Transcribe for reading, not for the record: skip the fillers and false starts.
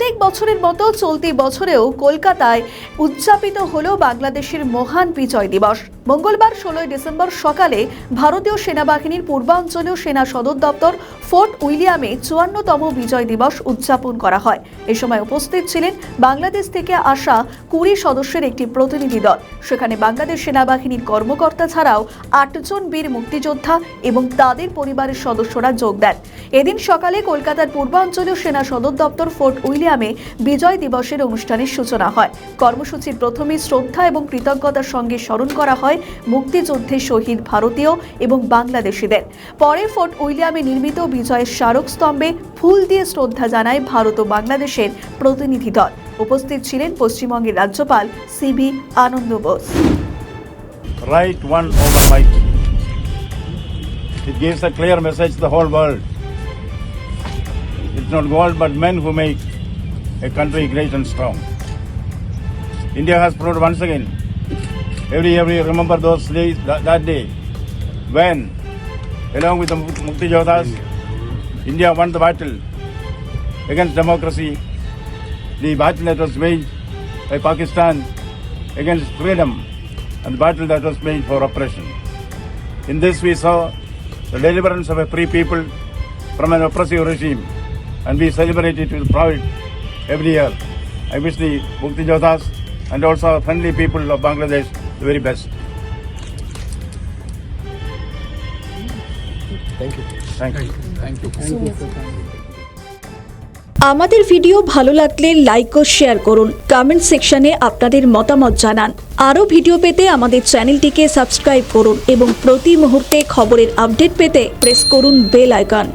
প্রত্যেক বছরের মতো চলতি বছরেও কলকাতায় উদযাপিত হলো বাংলাদেশের মহান বিজয় দিবস। মঙ্গলবার 16 ডিসেম্বর সকালে ভারতীয় সেনাবাহিনীর পূর্বাঞ্চলীয় সেনা সদর দপ্তর ফোর্ট উইলিয়ামে 54তম বিজয় দিবস উদযাপন করা হয়। এ সময় উপস্থিত ছিলেন বাংলাদেশ থেকে আসা 20 সদস্যের একটি প্রতিনিধি দল। সেখানে বাংলাদেশ সেনাবাহিনীর কর্মকর্তা ছাড়াও 8 জন বীর মুক্তিযোদ্ধা এবং তাদের পরিবারের সদস্যরা যোগ দেন। এদিন সকালে কলকাতার পূর্বাঞ্চলীয় সেনা সদর দপ্তর ফোর্ট উইলিয়ামে বিজয় দিবসের অনুষ্ঠানের সূচনা হয়। কর্মসূচির প্রথমে শ্রদ্ধা এবং কৃতজ্ঞতার সঙ্গে স্মরণ করা হয় মুক্তিযুদ্ধে শহীদ ভারতীয় এবং বাংলাদেশিদের। পরে ফোর্ট উইলিয়ামে নির্মিত বিজয়ের স্মারক স্তম্ভে ফুল দিয়ে শ্রদ্ধা জানায় ভারত ও বাংলাদেশের প্রতিনিধি দল। উপস্থিত ছিলেন পশ্চিমবঙ্গের রাজ্যপাল CV Ananda Bose. Right one over might. It gives a clear message to the whole world. It's not gold but men who make a country great and strong. India has proved once again. Every year we remember those days, that day, when, along with the Mukti Jodhas, India won the battle against democracy, the battle that was waged by Pakistan against freedom, and the battle that was made for oppression. In this we saw the deliverance of a free people from an oppressive regime, and we celebrate it with pride every year. I wish the Mukti Jodhas and also our friendly people of Bangladesh the very best. Thank you. Thank you. Thank you. Thank you. আমাদের video ভালো লাগলে like ও share করুন। Comment সেকশনে আপনাদের মতামত জানান। আরও video পেতে আমাদের চ্যানেলটিকে সাবস্ক্রাইব করুন এবং প্রতি মুহূর্তে খবরের আপডেট পেতে প্রেস করুন বেল আইকন।